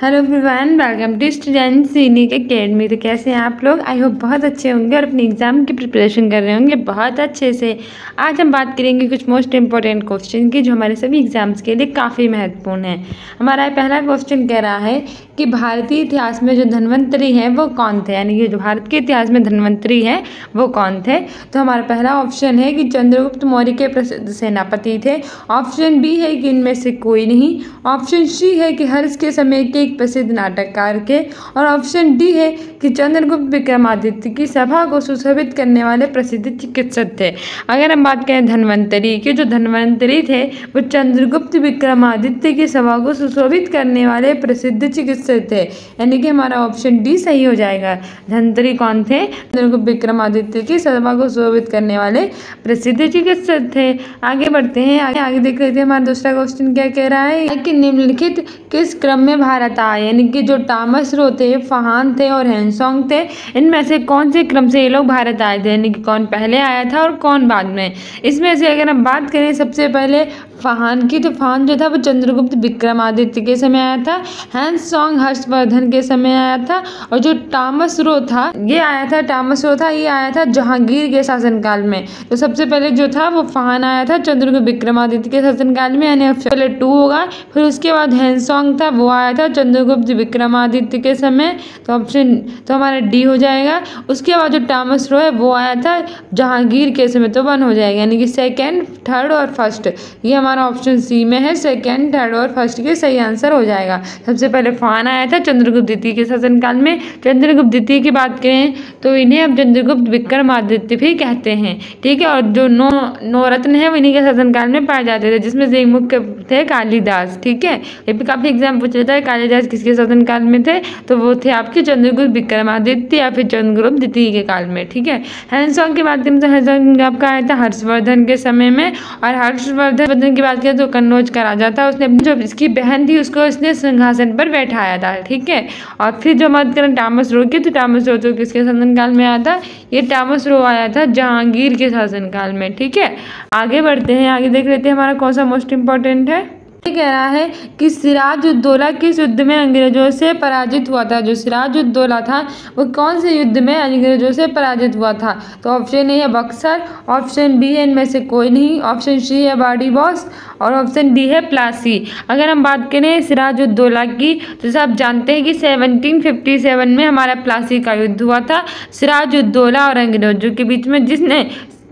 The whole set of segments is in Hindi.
Hello everyone, welcome to Students Unique Academy. तो कैसे हैं आप लोग? आई होप बहुत अच्छे होंगे और अपने एग्ज़ाम की प्रिपरेशन कर रहे होंगे बहुत अच्छे से। आज हम बात करेंगे कुछ मोस्ट इंपॉर्टेंट क्वेश्चन की जो हमारे सभी एग्जाम्स के लिए काफ़ी महत्वपूर्ण है। हमारा पहला क्वेश्चन कह रहा है कि भारतीय इतिहास में जो धन्वंतरी हैं वो कौन थे, यानी कि जो भारत के इतिहास में धन्वंतरी हैं वो कौन थे। तो हमारा पहला ऑप्शन है कि चंद्रगुप्त मौर्य के प्रसिद्ध सेनापति थे। ऑप्शन बी है कि इनमें से कोई नहीं। ऑप्शन सी है कि हर्ष के समय के प्रसिद्ध नाटककार के। और ऑप्शन डी है कि चंद्रगुप्त विक्रमादित्य की सभा को सुशोभित करने वाले प्रसिद्ध चिकित्सक थे। अगर हम बात करें धन्वंतरी की, जो धन्वंतरी थे वो चंद्रगुप्त विक्रमादित्य की सभा को सुशोभित करने वाले प्रसिद्ध चिकित्सक थे, यानी कि हमारा ऑप्शन डी सही हो जाएगा। धन्वंतरी कौन थे? चंद्रगुप्त विक्रमादित्य की सभा को सुशोभित करने वाले प्रसिद्ध चिकित्सक थे। आगे बढ़ते हैं, आगे देख लेते हैं हमारा दूसरा क्वेश्चन क्या कह रहा है कि निम्नलिखित किस क्रम में भारत आए, यानी कि जो टामस रो थे, फहान थे और हैंसोंग थे, इनमें से कौन से क्रम से ये लोग भारत आए थे, यानी कि कौन पहले आया था और कौन बाद में। इसमें से अगर हम बात करें सबसे पहले फहान की, तो फहान जो था वो चंद्रगुप्त विक्रमादित्य के समय आया था। हैंसोंग हर्षवर्धन के समय आया था। और जो टामस रो था ये आया था जहांगीर के शासनकाल में। तो सबसे पहले जो था वो फहान आया था चंद्रगुप्त विक्रमादित्य के शासनकाल में, यानी पहले 2 होगा। फिर उसके बाद हैंसोंग था वो आया था चंद्रगुप्त विक्रमादित्य के समय, तो ऑप्शन तो हमारा डी हो जाएगा। उसके बाद जो टामस रो है वो आया था जहांगीर के समय, तो 1 हो जाएगा, यानी कि सेकेंड, थर्ड और फर्स्ट। ये हमारा ऑप्शन सी में है, सेकेंड, थर्ड और फर्स्ट के सही आंसर हो जाएगा। सबसे पहले फहान आया था चंद्रगुप्त द्वितीय के शासनकाल में। चंद्रगुप्त द्वितीय की बात करें तो इन्हें अब चंद्रगुप्त विक्रमादित्य भी कहते हैं, ठीक है। और जो नौ रत्न है वो इन्हीं के शासनकाल में पाए जाते थे, जिसमें से एक मुख्य थे कालिदास, ठीक है। ये भी काफी एग्जाम पूछ लेता है कालिदास किसके शासनकाल में थे, तो वो थे आपके चंद्रगुप्त विक्रमादित्य या फिर चंद्रगुप्त द्वितीय के काल में, ठीक है। हैंसोंग की बात करें तो हैंसोंग आपका आया था हर्षवर्धन के समय में। और हर्षवर्धन की बात करें तो कन्नौज का राजा था, उसने जो इसकी बहन थी उसको इसने सिंहासन पर बैठाया था, ठीक है। और फिर जो बात करें टामस रो की, तो टामस रो तो किसके शासनकाल में आया था? ये टामस रो आया था जहांगीर के शासनकाल में, ठीक है। आगे बढ़ते हैं, आगे देख लेते हैं हमारा कौन सा मोस्ट इंपॉर्टेंट है। ये कह रहा है कि सिराजुद्दौला किस युद्ध में अंग्रेजों से पराजित हुआ था। जो सिराजुद्दौला था वो कौन से युद्ध में अंग्रेजों से पराजित हुआ था? तो ऑप्शन ए है बक्सर, ऑप्शन बी है इनमें से कोई नहीं, ऑप्शन सी है बाड़ीबॉस और ऑप्शन डी है प्लासी। अगर हम बात करें सिराजुद्दौला की, तो जैसे आप जानते हैं कि 1757 में हमारा प्लासी का युद्ध हुआ था सिराजुद्दौला और अंग्रेजों के बीच में,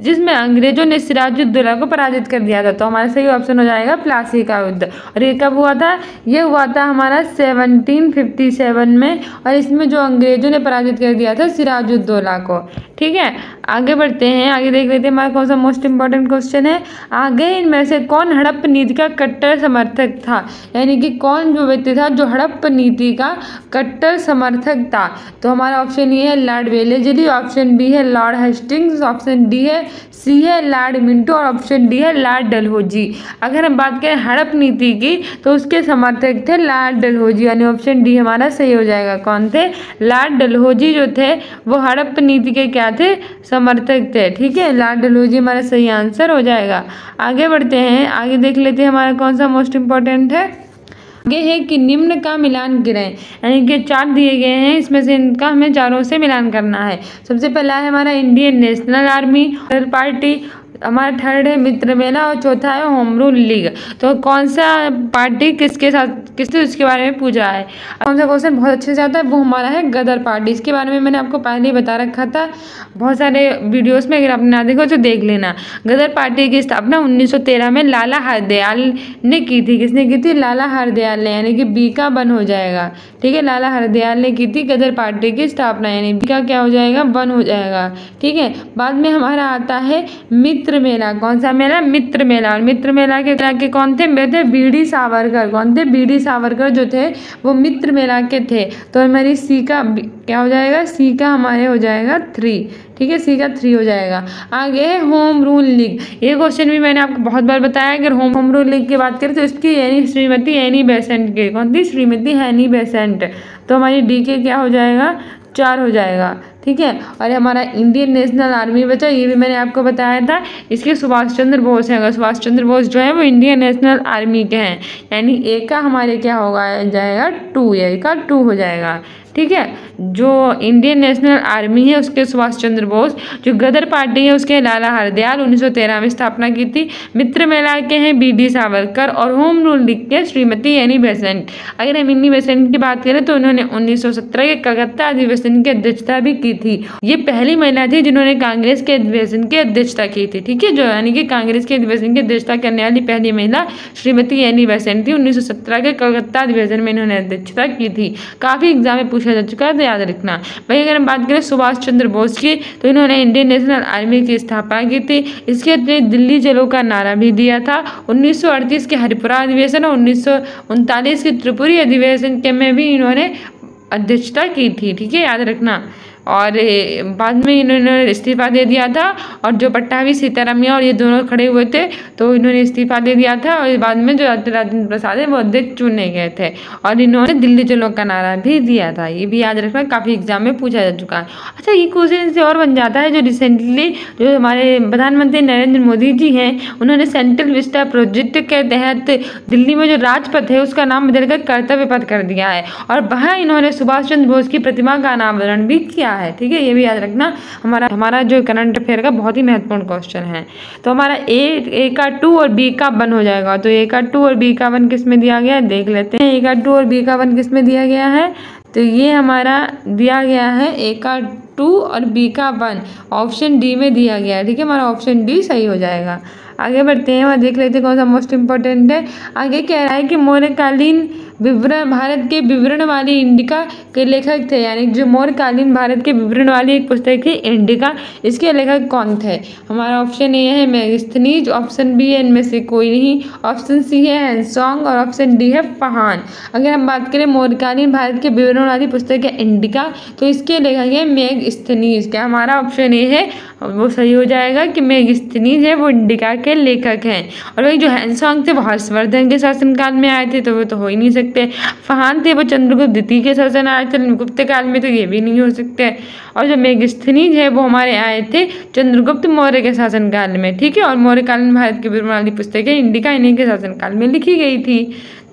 जिसमें अंग्रेजों ने सिराजुद्दौला को पराजित कर दिया था। तो हमारा सही ऑप्शन हो जाएगा प्लासी का युद्ध। और ये कब हुआ था? ये हुआ था हमारा 1757 में, और इसमें जो अंग्रेजों ने पराजित कर दिया था सिराजुद्दौला को, ठीक है। आगे बढ़ते हैं, आगे देख लेते हैं हमारा कौन सा मोस्ट इंपॉर्टेंट क्वेश्चन है। आगे इनमें से कौन हड़प्पा नीति का कट्टर समर्थक था, यानी कि कौन जो व्यक्ति था जो हड़प्पा नीति का कट्टर समर्थक था? तो हमारा ऑप्शन ए है लॉर्ड वेलेस्ली, ऑप्शन बी है लॉर्ड हेस्टिंग्स, ऑप्शन डी है सी है लॉर्ड मिंटो और ऑप्शन डी है लॉर्ड डलहौजी। अगर हम बात करें हड़प्पा नीति की, तो उसके समर्थक थे लॉर्ड डलहौजी, यानी ऑप्शन डी हमारा सही हो जाएगा। कौन थे? लॉर्ड डलहौजी जो थे वो हड़प्पा नीति के क्या थे? समर्थक थे, ठीक है। लॉर्ड डलहौजी हमारा सही आंसर हो जाएगा। आगे बढ़ते हैं, आगे देख लेते हैं हमारा कौन सा मोस्ट इंपॉर्टेंट है। आगे है कि निम्न का मिलान करें, यानी कि 4 दिए गए हैं, इसमें से इनका हमें चारों से मिलान करना है। सबसे पहला है हमारा इंडियन नेशनल आर्मी पार्टी, हमारा थर्ड है मित्र मेला और चौथा है होम रूल लीग। तो कौन सा पार्टी किसने उसके बारे में पूछा है। कौन सा क्वेश्चन बहुत अच्छे से आता है वो हमारा है गदर पार्टी। इसके बारे में मैंने आपको पहले ही बता रखा था बहुत सारे वीडियोस में, अगर आपने ना देखो तो देख लेना। गदर पार्टी की स्थापना 1913 में लाला हरदयाल ने की थी। किसने की थी? लाला हरदयाल ने, यानी कि बी का 1 हो जाएगा, ठीक है। लाला हरदयाल ने की थी गदर पार्टी की स्थापना, यानी बी का क्या हो जाएगा? 1 हो जाएगा, ठीक है। बाद में हमारा आता है मित्र मेला। कौन सा मेला? मित्र मेला। और मित्र मेला के कौन थे? थे बीडी सावरकर। कौन थे? बीडी सावरकर जो थे वो मित्र मेला के थे। तो हमारी सी का क्या हो जाएगा? सी का हमारे हो जाएगा 3, ठीक है। सी का 3 हो जाएगा। आगे है होम रूल लीग। ये क्वेश्चन भी मैंने आपको बहुत बार बताया। अगर होम रूल लीग की बात करें तो इसकी श्रीमती एनी बेसेंट के, कौन थी? Shrimati Annie Besant. तो हमारी डी के क्या हो जाएगा? 4 हो जाएगा, ठीक है। और हमारा इंडियन नेशनल आर्मी बचा, ये भी मैंने आपको बताया था, इसके सुभाष चंद्र बोस हैं। सुभाष चंद्र बोस जो है वो इंडियन नेशनल आर्मी के हैं, यानी ए का हमारे क्या होगा जाएगा 2, ए का 2 हो जाएगा, ठीक है। जो इंडियन नेशनल आर्मी है उसके सुभाष चंद्र बोस, जो गदर पार्टी है उसके लाला हरदयाल 1913 में स्थापना की थी। मित्र मेला के हैं BD सावरकर और होम रूल लीग के श्रीमती एनी बेसेंट। अगर हम एनी बेसेंट की बात करें तो उन्होंने 1917 के कलकत्ता अधिवेशन की अध्यक्षता भी की थी। ये पहली महिला थी जिन्होंने कांग्रेस के अधिवेशन की अध्यक्षता की थी, ठीक है, जो यानी कि कांग्रेस के अधिवेशन की अध्यक्षता करने वाली पहली महिला श्रीमती एनी बेसेंट थी। 1917 के कलकत्ता अधिवेशन में इन्होंने अध्यक्षता की थी। काफी एग्जाम में पूछा जा चुका है, तो याद रखना। भाई अगर हम बात करें सुभाष चंद्र बोस की, तो इन्होंने इंडियन नेशनल आर्मी की स्थापना की थी। इसके अतिरिक्त दिल्ली चलो का नारा भी दिया था। 1938 के हरिपुरा अधिवेशन और 1939 के त्रिपुरी अधिवेशन के में भी इन्होंने अध्यक्षता की थी, ठीक है, याद रखना। और बाद में इन्होंने इस्तीफा दे दिया था, और जो पट्टाभी सीतारामैया और ये दोनों खड़े हुए थे तो इन्होंने इस्तीफा दे दिया था, और बाद में जो राजेंद्र प्रसाद है वो अध्यक्ष चुने गए थे, और इन्होंने दिल्ली चलो का नारा भी दिया था। ये भी याद रखना, काफ़ी एग्जाम में पूछा जा चुका है। अच्छा, ये क्वेश्चन से और बन जाता है, जो रिसेंटली जो हमारे प्रधानमंत्री नरेंद्र मोदी जी हैं उन्होंने सेंट्रल विस्टा प्रोजेक्ट के तहत दिल्ली में जो राजपथ है उसका नाम बदलकर कर्तव्य पथ कर दिया है, और वहाँ इन्होंने सुभाष चंद्र बोस की प्रतिमा का अनावरण भी किया है, ठीक है। ये भी याद रखना, हमारा जो करंट अफेयर का बहुत ही महत्वपूर्ण क्वेश्चन है। तो हमारा ए का 2 और बी का 1 हो जाएगा। तो ए का 2 और बी का 1 किस में दिया गया है देख लेते हैं। ए का 2 और बी का 1 किस में दिया गया है, तो ये हमारा दिया गया है ए का 2 और बी का 1 ऑप्शन डी में दिया गया है, ठीक है। हमारा ऑप्शन डी सही हो जाएगा। आगे बढ़ते हैं और देख लेते हैं कौन सा मोस्ट इंपॉर्टेंट है। आगे कह रहा है कि मौर्यकालीन विवरण भारत के विवरण वाली इंडिका के लेखक थे, यानी जो मौर्यकालीन भारत के विवरण वाली एक पुस्तक थी इंडिका, इसके लेखक कौन थे। हमारा ऑप्शन ए है मेगास्थनीज, ऑप्शन बी है इनमें से कोई नहीं, ऑप्शन सी है हैंसोंग और ऑप्शन डी है फाहान। अगर हम बात करें मौर्यकालीन भारत के विवरण वाली पुस्तक है इंडिका, तो इसके लेखक है मेगास्थनीज। क्या हमारा ऑप्शन ए है वो सही हो जाएगा कि मेगास्थनीज है वो इंडिका के लेखक हैं। और वही जो हैंसोंग थे वो हर्षवर्धन के शासनकाल में आए थे, तो वो तो हो ही नहीं सकते। फाहान थे वो चंद्रगुप्त द्वितीय के शासन आए थे गुप्त काल में, तो ये भी नहीं हो सकते। और जो मेगास्थनीज है वो हमारे आए थे चंद्रगुप्त मौर्य के शासनकाल में, ठीक है। और मौर्यकालीन भारत के विवरण वाली पुस्तकें इंडिका इन्हीं के शासनकाल में लिखी गई थी।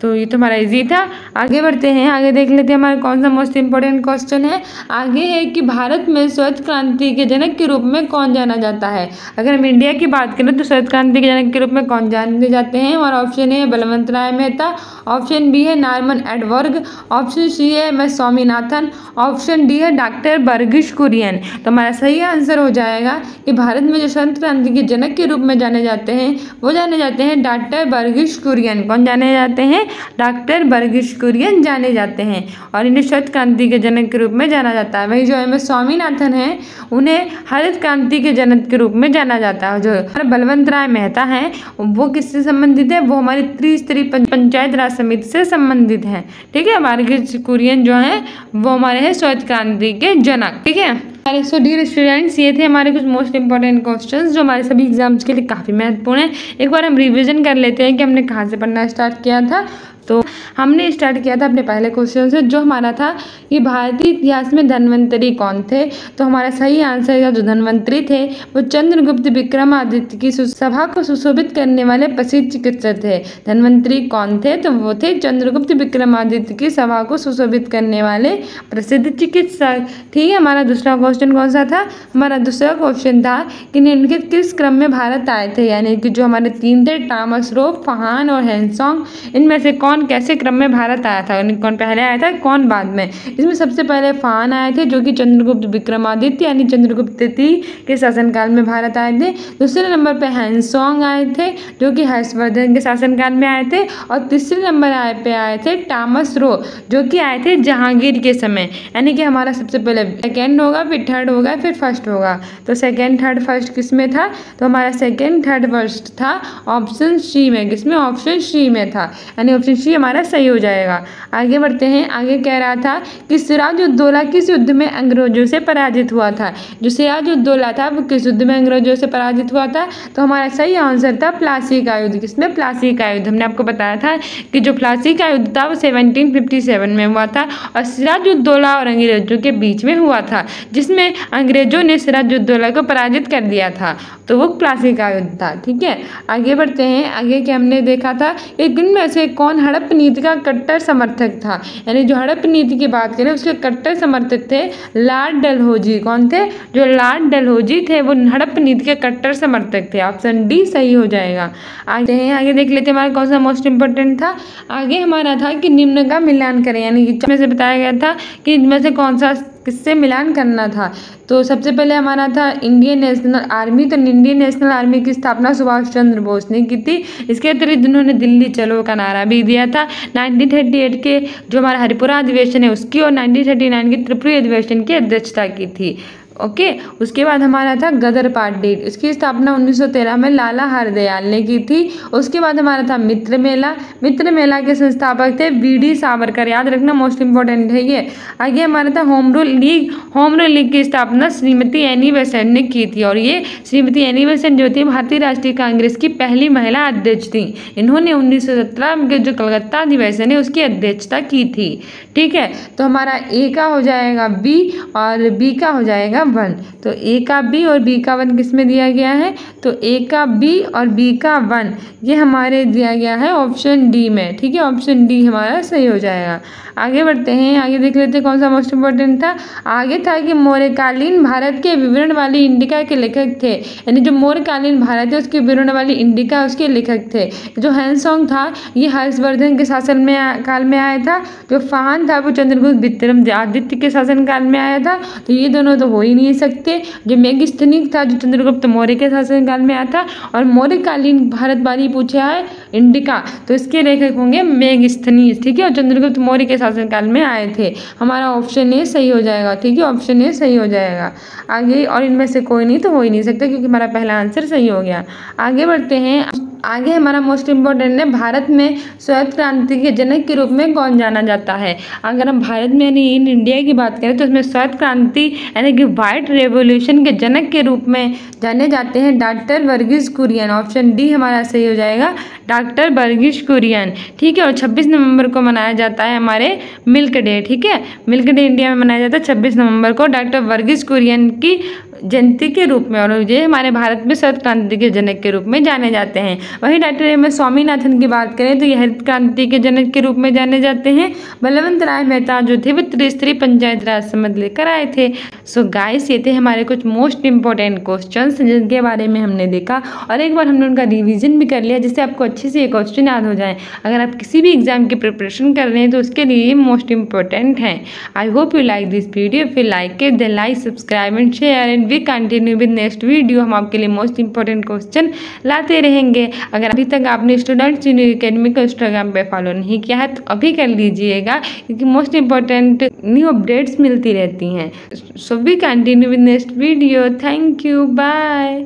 तो ये तो हमारा इजी था। आगे बढ़ते हैं, आगे देख लेते हैं हमारा कौन सा मोस्ट इंपॉर्टेंट क्वेश्चन है। आगे है कि भारत में श्वेत क्रांति के जनक के रूप में कौन जाना जाता है। अगर हम इंडिया की बात करें तो श्वेत क्रांति के जनक के रूप में कौन जाने जाते हैं। हमारा ऑप्शन ए है बलवंत राय मेहता, ऑप्शन बी है नॉर्मन एडवर्ग, ऑप्शन सी है M S Swaminathan, option D है डॉक्टर बर्गिश कुरियन। तो हमारा सही आंसर हो जाएगा कि भारत में जो श्वेत क्रांति के जनक के रूप में जाने जाते हैं वो जाने जाते हैं डॉक्टर बर्गिश कुरियन। कौन जाने जाते हैं, डॉक्टर बर्गिश कुरियन जाने जाते हैं, और इन्हें श्वेत क्रांति के जनक के रूप में जाना जाता है। वही जो एम एस स्वामीनाथन हैं उन्हें हरित क्रांति के जनक के रूप में जाना जाता है। जो बलवंत राय मेहता हैं वो किससे संबंधित है, वो हमारी त्रिस्तरीय पंचायत राज समिति से संबंधित हैं, ठीक है। बर्गिश कुरियन जो है वो हमारे हैं श्वेत क्रांति के जनक, ठीक है। सो डियर स्टूडेंट्स, ये थे हमारे कुछ मोस्ट इंपॉर्टेंट क्वेश्चंस जो हमारे सभी एग्जाम्स के लिए काफ़ी महत्वपूर्ण है। एक बार हम रिवीजन कर लेते हैं कि हमने कहाँ से पढ़ना स्टार्ट किया था। तो हमने स्टार्ट किया था अपने पहले क्वेश्चन से, जो हमारा था कि भारतीय इतिहास में धन्वंतरी कौन थे। तो हमारा सही आंसर का जो धन्वंतरी थे वो चंद्रगुप्त विक्रमादित्य की सभा को सुशोभित करने वाले प्रसिद्ध चिकित्सक थे। धन्वंतरी कौन थे, तो वो थे चंद्रगुप्त विक्रमादित्य की सभा को सुशोभित करने वाले प्रसिद्ध चिकित्सक, ठीक है। हमारा दूसरा क्वेश्चन कौन सा था, हमारा दूसरा क्वेश्चन था कि निम्नलिखित किस क्रम में भारत आए थे, यानी कि जो हमारे 3 थे टॉमस रो, फाहान और हैंसोंग, इनमें से कौन कैसे क्रम में भारत आया था, कौन पहले आया था कौन बाद में। इसमें सबसे पहले फाहान आए थे जो कि चंद्रगुप्त विक्रमादित्य यानी चंद्रगुप्त तृतीय के शासनकाल में भारत आए थे। दूसरे नंबर पे हैंसोंग आए थे जो कि हर्षवर्धन के शासनकाल में आए थे। और तीसरे नंबर पे आए थे टॉमस रो जो कि आए थे जहांगीर के समय, यानी कि हमारा सबसे पहले सेकेंड होगा, फिर थर्ड होगा, फिर फर्स्ट होगा। तो सेकेंड थर्ड फर्स्ट किस में था, तो हमारा सेकेंड थर्ड फर्स्ट था ऑप्शन सी में, किसमें, ऑप्शन सी में था, यानी ऑप्शन सी सी हमारा सही हो जाएगा। आगे बढ़ते हैं। आगे कह रहा था कि सिराजुद्दौला किस युद्ध में अंग्रेजों से पराजित हुआ था। जो सिराजुद्दौला था वो किस युद्ध में अंग्रेजों से पराजित हुआ था, तो हमारा सही आंसर था प्लासी का युद्ध। किसमें? प्लासी का युद्ध। हमने आपको बताया था कि जो प्लासी का युद्ध था वो 1757 में हुआ था और सिराजुद्दौला और अंग्रेजों के बीच में हुआ था, जिसमें अंग्रेजों ने सिराजुद्दौला को पराजित कर दिया था, तो वो प्लासी का युद्ध था। ठीक है, आगे बढ़ते हैं। आगे क्या हमने देखा था, एक इनमें से कौन हड़प्पा नीति का कट्टर समर्थक था, यानी जो हड़प्पा नीति की बात करें उसके कट्टर समर्थक थे लॉर्ड डलहौजी। कौन थे? जो लॉर्ड डलहौजी थे वो हड़प्पा नीति के कट्टर समर्थक थे। ऑप्शन डी सही हो जाएगा। आगे देख लेते हैं हमारा कौन सा मोस्ट इंपोर्टेंट था। आगे हमारा था कि निम्न का मिलान करें, यानी कि में से बताया गया था कि इनमें से कौन सा किससे मिलान करना था। तो सबसे पहले हमारा था इंडियन नेशनल आर्मी। तो इंडियन नेशनल आर्मी की स्थापना सुभाष चंद्र बोस ने की थी। इसके अतिरिक्त उन्होंने दिल्ली चलो का नारा भी दिया था। 1938 के जो हमारा हरिपुरा अधिवेशन है उसकी और 1939 के त्रिपुरी अधिवेशन की अध्यक्षता की थी। ओके, उसके बाद हमारा था गदर पार्टी। इसकी स्थापना 1913 में लाला हरदयाल ने की थी। उसके बाद हमारा था मित्र मेला। मित्र मेला के संस्थापक थे वीडी सावरकर। याद रखना, मोस्ट इंपॉर्टेंट है ये। आगे हमारा था home rule league. Home rule league की स्थापना श्रीमती एनी बेसेंट ने की थी और ये श्रीमती एनी बेसेंट जो थी भारतीय राष्ट्रीय कांग्रेस की पहली महिला अध्यक्ष थी। इन्होंने 1917 के जो कलकत्ता अधिवेशन है उसकी अध्यक्षता की थी। ठीक है, तो हमारा ए का हो जाएगा बी और बी का हो जाएगा 1। तो ए का बी और बी का 1 किस में दिया गया है? तो ए का बी और बी का 1 ये हमारे दिया गया है ऑप्शन डी में। ठीक है, ऑप्शन डी हमारा सही हो जाएगा। आगे बढ़ते हैं। आगे देख लेते हैं कौन सा मोस्ट इंपोर्टेंट था। आगे था कि मौर्यकालीन भारत के विवरण वाली इंडिका के लेखक थे, यानी जो मौर्यकालीन भारत है उसके विवरण वाली इंडिका उसके लेखक थे। जो हैंसोंग था ये हर्षवर्धन के शासन में काल में आया था। जो फाहन था वो चंद्रगुप्त विक्रमादित्य के शासन काल में आया था। तो ये दोनों तो हो ही नहीं सकते। जो मेगस्थनीक था जो चंद्रगुप्त मौर्य के शासन काल में आया था और मौर्यकालीन भारत वाली पूछा है इंडिका, तो इसके लेखक होंगे मेगस्थनीज। ठीक है, और चंद्रगुप्त मौर्य के शासन काल में आए थे। हमारा ऑप्शन ए सही हो जाएगा। ठीक है, ऑप्शन ए सही हो जाएगा। आगे और इनमें से कोई नहीं तो हो ही नहीं सकता क्योंकि हमारा पहला आंसर सही हो गया। आगे बढ़ते हैं। आगे हमारा मोस्ट इंपॉर्टेंट है भारत में श्वेत क्रांति के जनक के रूप में कौन जाना जाता है। अगर हम भारत में यानी इन इंडिया की बात करें तो इसमें श्वेत क्रांति यानी कि व्हाइट रेवोल्यूशन के जनक के रूप में जाने जाते हैं doctor Verghese Kurien. Option D हमारा सही हो जाएगा, डॉक्टर वर्गीस कुरियन। ठीक है, और 26 नवंबर को मनाया जाता है हमारे मिल्क डे। ठीक है, मिल्क डे इंडिया में मनाया जाता है 26 नवंबर को डॉक्टर वर्गीस कुरियन की जयंती के रूप में, और ये हमारे भारत में श्वेत क्रांति के जनक के रूप में जाने जाते हैं। वहीं डॉक्टर एम एस स्वामीनाथन की बात करें तो ये हरित क्रांति के जनक के रूप में जाने जाते हैं। बलवंत राय मेहता जो थे वो त्रिस्तरीय पंचायत राज संबंध लेकर आए थे। सो गाइस, ये थे हमारे कुछ मोस्ट इंपॉर्टेंट क्वेश्चंस जिनके बारे में हमने देखा और एक बार हमने उनका रिविजन भी कर लिया जिससे आपको अच्छे से ये क्वेश्चन याद हो जाए। अगर आप किसी भी एग्जाम की प्रिपरेशन कर रहे हैं तो उसके लिए मोस्ट इंपॉर्टेंट है। I hope you like this video. If you like it then like, subscribe and share and we continue with next video. हम आपके लिए मोस्ट इंपॉर्टेंट क्वेश्चन लाते रहेंगे। अगर अभी तक आपने स्टूडेंट्स यूनिक एकेडमी को इंस्टाग्राम पे फॉलो नहीं किया है तो अभी कर लीजिएगा क्योंकि मोस्ट इंपॉर्टेंट न्यू अपडेट्स मिलती रहती हैं। So we continue with next video. Thank you, bye.